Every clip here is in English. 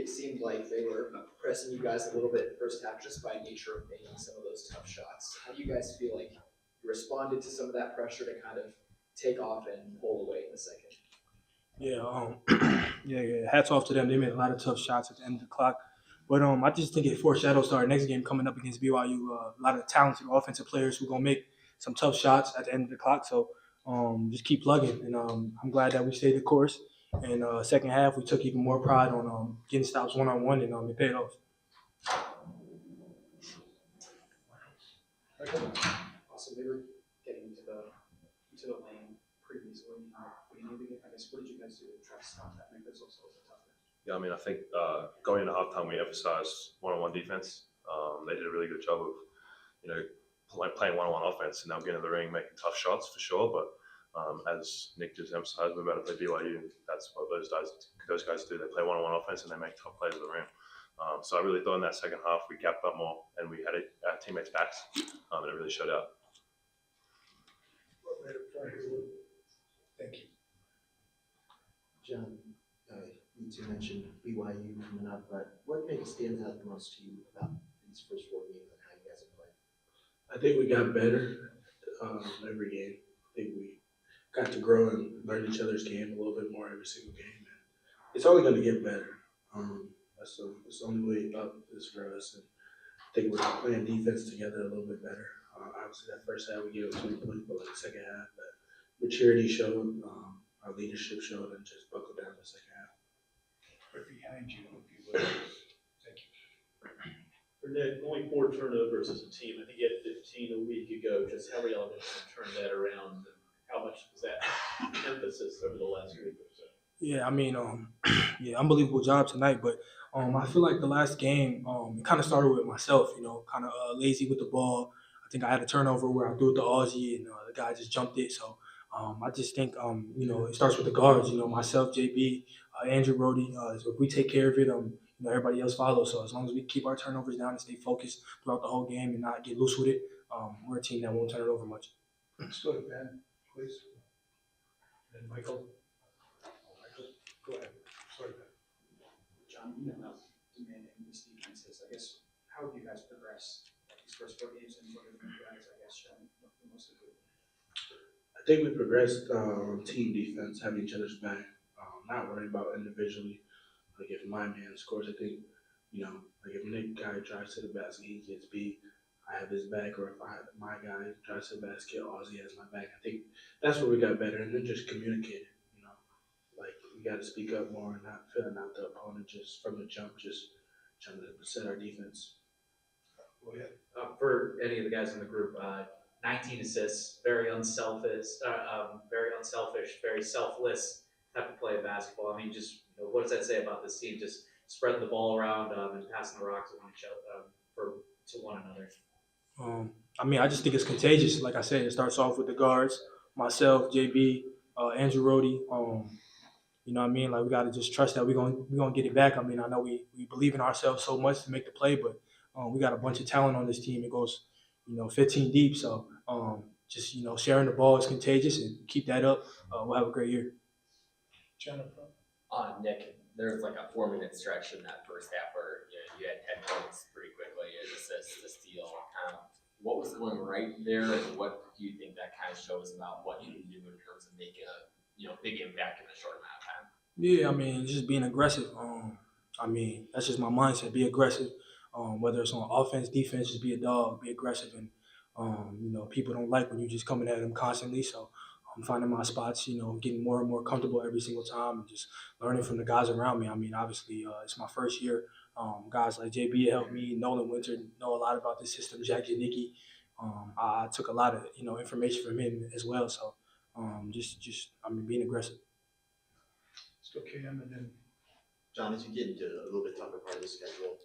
it seemed like they were pressing you guys a little bit in the first half just by nature of making some of those tough shots. How do you guys feel like you responded to some of that pressure to kind of take off and pull away in the second? Yeah. Hats off to them. They made a lot of tough shots at the end of the clock. But I just think it foreshadows our next game coming up against BYU. A lot of talented offensive players who are gonna make some tough shots at the end of the clock. So just keep plugging, and I'm glad that we stayed the course. And second half, we took even more pride on getting stops one on one, and it paid off. Also, they were getting into the lane previously. I guess what did you guys do to try to stop that? Make this also a little tougher. Yeah, I mean, I think going into halftime, we emphasized one-on-one defense. They did a really good job of, playing one-on-one offense and now getting in the ring, making tough shots for sure. But as Nick just emphasized, we're about to play BYU. That's what those guys do. They play one-on-one offense and they make tough plays at the rim. So I really thought in that second half we gapped up more and we had our teammates' backs, and it really showed out. Thank you. John, you two mentioned BYU coming up, but what maybe stands out the most to you about these first 4 games and how you guys have played? I think we got better every game. I think we got to grow and learn each other's game a little bit more every single game. And it's only going to get better. That's the only way up is for us. And I think we're playing defense together a little bit better. Obviously, that first half we gave up 20 points, but like the second half, that maturity showed, our leadership showed, and just buckled down the second half. Right behind you, if you will. Thank you. For Nick, only 4 turnovers as a team. I think you had 15 a week ago. Just how relevant to turn that around, and how much was that emphasis over the last week or so? Yeah, I mean, unbelievable job tonight. But I feel like the last game, it kind of started with myself. Kind of lazy with the ball. I think I had a turnover where I threw it to Aussie, and the guy just jumped it. So I just think, it starts with the guards. Myself, JB, Andrew, Brody. So if we take care of it, everybody else follows. So as long as we keep our turnovers down and stay focused throughout the whole game and not get loose with it, we're a team that won't turn it over much. Let's go to Ben, please. And Michael. Go ahead. Sorry, Ben. John, about demanding these defenses. I guess how have you guys progressed these first 4 games, and what have you guys, shown the most improvement? I think we progressed on team defense, having each other's back, not worrying about individually. Like if my man scores, I think, like if Nick guy drives to the basket, he gets beat, I have his back, or if my guy drives to the basket, Aussie has my back. I think that's where we got better, and then just communicating. Like we got to speak up more and not filling out the opponent just from the jump, just trying to set our defense. Go ahead. For any of the guys in the group, 19 assists, very unselfish, very selfless type of play of basketball. I mean, just what does that say about this team? Just spreading the ball around and passing the rock to one another. I just think it's contagious. Like I said, it starts off with the guards, myself, JB, Andrew Rhodey. You know what I mean? Like we got to just trust that we're gonna get it back. I mean, I know we believe in ourselves so much to make the play, but we got a bunch of talent on this team. It goes, 15 deep. So just sharing the ball is contagious, and keep that up. We'll have a great year. Jennifer. Nick, there was like a 4-minute stretch in that first half where you had 10 points pretty quickly, an assist, a steal. What was going right there, and what do you think that kind of shows about what you can do in terms of making a big impact in a short amount of time? Yeah, I mean, just being aggressive. That's just my mindset. Be aggressive. Whether it's on offense, defense, just be a dog, be aggressive. And, people don't like when you're just coming at them constantly. So I'm finding my spots, getting more and more comfortable every single time and just learning from the guys around me. I mean, obviously, it's my first year. Guys like JB helped me. Nolan Winter know a lot about the system. Jack Janicki. I took a lot of, information from him as well. So being aggressive. Let's go Cam and then. John, as you get into a little bit tougher part of the schedule,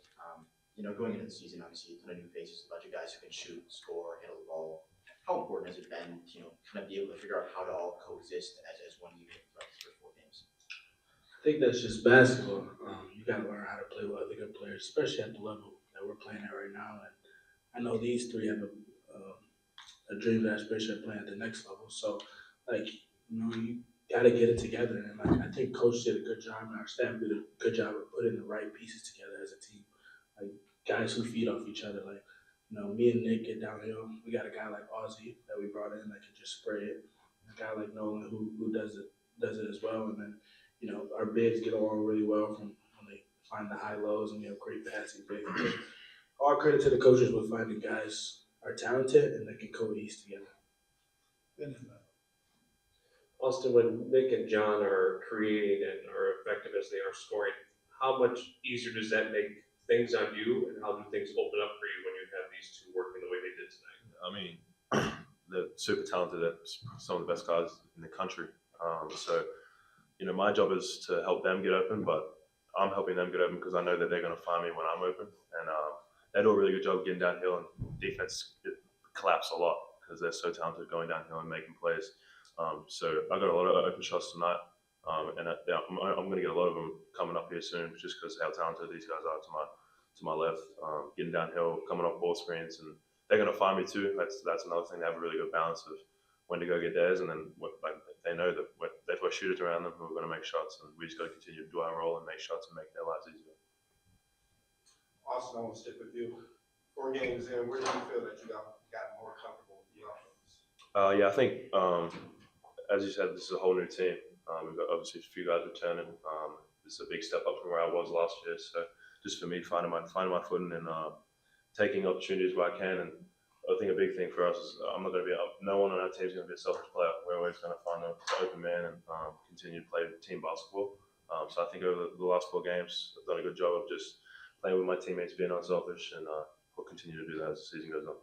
going into the season, obviously, a ton of new faces, a bunch of guys who can shoot, score, handle the ball. How important has it been to, kind of be able to figure out how to all coexist as one unit throughout these first 4 games? I think that's just basketball. You got to learn how to play with other good players, especially at the level that we're playing at right now. And I know these 3 have a dream and aspiration of playing at the next level. So, you got to get it together. And like, I think coach did a good job, and our staff did a good job of putting the right pieces together as a team. Like guys who feed off each other. Like, you know, me and Nick get downhill. We got a guy like Ozzy that we brought in that can just spray it. A guy like Nolan who does it as well. And then, you know, our bigs get along really well from when they find the high lows, and we have great passing bigs. All credit to the coaches with finding guys are talented and they can cohese together. Austin, when Nick and John are creating and are effective as they are scoring, how much easier does that make things on you, and how do things open up for you when you have these two working the way they did tonight? I mean, they're super talented. They're some of the best guys in the country. So, you know, my job is to help them get open, but I'm helping them get open because I know that they're going to find me when I'm open. And they do a really good job getting downhill, and defense collapse a lot because they're so talented going downhill and making plays. So I got a lot of open shots tonight, and I'm going to get a lot of them coming up here soon, just because how talented these guys are to my left, getting downhill, coming off ball screens, and they're going to find me too. That's another thing. They have a really good balance of when to go get theirs, and then they know that they've got shooters around them who are going to make shots, and we just got to continue to do our role and make shots and make their lives easier. Austin, I want to stick with you. 4 games in, where do you feel that you got more comfortable with the offense? Yeah, I think, as you said, this is a whole new team. We've got obviously a few guys returning. This is a big step up from where I was last year. So just for me, finding my footing and taking opportunities where I can. And I think a big thing for us is I'm not going to be no one on our team is going to be a selfish player. We're always going to find the open man and continue to play team basketball. So I think over the last 4 games, I've done a good job of just playing with my teammates, being unselfish, and we'll continue to do that as the season goes on.